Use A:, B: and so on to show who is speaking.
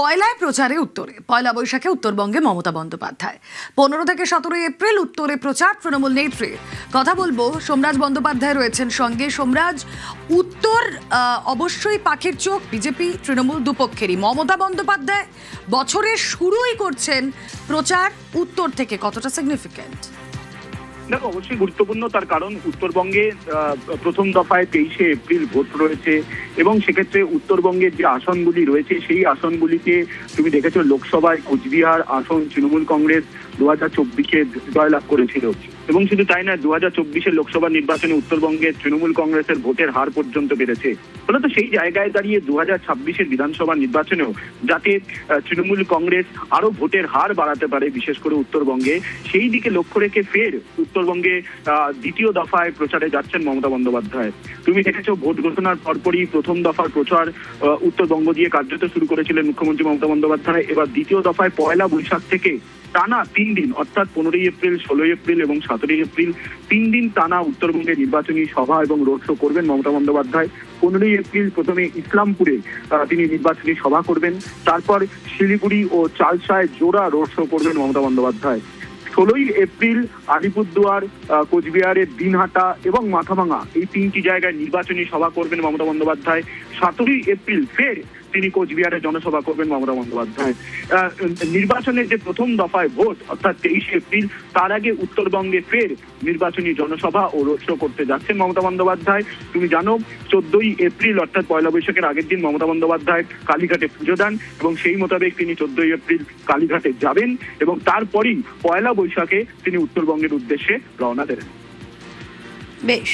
A: পয়লায় প্রচারে উত্তরে পয়লা বৈশাখে উত্তরবঙ্গে মমতা বন্দ্যোপাধ্যায় 15 থেকে 17 এপ্রিল উত্তরে প্রচার তৃণমূল নেত্রীর। কথা বলবো, সোমরাজ বন্দ্যোপাধ্যায় রয়েছেন সঙ্গে। সোমরাজ, উত্তর অবশ্যই পাখির চোখ, বিজেপি তৃণমূল দুপক্ষেরই। মমতা বন্দ্যোপাধ্যায় বছরের শুরুই করছেন প্রচার উত্তর থেকে, কতটা সিগনিফিক্যান্ট?
B: দেখো, অবশ্যই গুরুত্বপূর্ণ, তার কারণ উত্তরবঙ্গে প্রথম দফায় 23শে এপ্রিল ভোট রয়েছে এবং সেক্ষেত্রে উত্তরবঙ্গের যে আসনগুলি রয়েছে সেই আসনগুলিতে তুমি দেখেছো লোকসভায় কোচবিহার আসন তৃণমূল কংগ্রেস 2024-এ জয়লাভ করেছিল এবং শুধু তাই না, 2024-এর লোকসভা নির্বাচনে উত্তরবঙ্গে তৃণমূল কংগ্রেসের ভোটের হার পর্যন্ত বেড়েছে। ফলত সেই জায়গায় দাঁড়িয়ে 2026-এর বিধানসভা নির্বাচনেও যাতে তৃণমূল কংগ্রেস আরো ভোটের হার বাড়াতে পারে, বিশেষ করে উত্তরবঙ্গে, সেই দিকে লক্ষ্য রেখে ফের উত্তরবঙ্গে দ্বিতীয় দফায় প্রচারে যাচ্ছেন মমতা বন্দ্যোপাধ্যায়। তুমি দেখেছো ভোট ঘোষণার পরপরই প্রথম দফার প্রচার উত্তরবঙ্গ দিয়ে কার্যত শুরু করেছিলেন মুখ্যমন্ত্রী মমতা বন্দ্যোপাধ্যায়। এবার দ্বিতীয় দফায় পয়লা বৈশাখ থেকে টানা 3 দিন, অর্থাৎ 15 এপ্রিল, 16 এপ্রিল এবং 17 এপ্রিল 3 দিন টানা উত্তরবঙ্গে নির্বাচনী সভা এবং রোড শো করবেন মমতা বন্দ্যোপাধ্যায়। 15 এপ্রিল প্রথমে ইসলামপুরে তিনি নির্বাচনী সভা করবেন, তারপর শিলিগুড়ি ও চালসায় জোড়া রোড শো করবেন মমতা বন্দ্যোপাধ্যায়। 16 এপ্রিল আলিপুরদুয়ার, কোচবিহারের দিনহাটা এবং মাথাভাঙা, এই 3টি জায়গায় নির্বাচনী সভা করবেন মমতা বন্দ্যোপাধ্যায়। 17 এপ্রিল ফের তিনি কোচবিহারে জনসভা করবেন মমতা বন্দ্যোপাধ্যায়। নির্বাচনের যে প্রথম দফায় ভোট অর্থাৎ 23 এপ্রিল, তার আগে উত্তরবঙ্গে ফের নির্বাচনী জনসভা ও রোড শো করতে যাচ্ছেন মমতা বন্দ্যোপাধ্যায়। তুমি জানো 14 এপ্রিল অর্থাৎ পয়লা বৈশাখের আগের দিন মমতা বন্দ্যোপাধ্যায় কালীঘাটে পুজো দেন এবং সেই মোতাবেক তিনি 14 এপ্রিল কালীঘাটে যাবেন এবং তারপরই পয়লা বৈশাখে তিনি উত্তরবঙ্গের উদ্দেশ্যে রওনা দেবেন।
A: বেশ।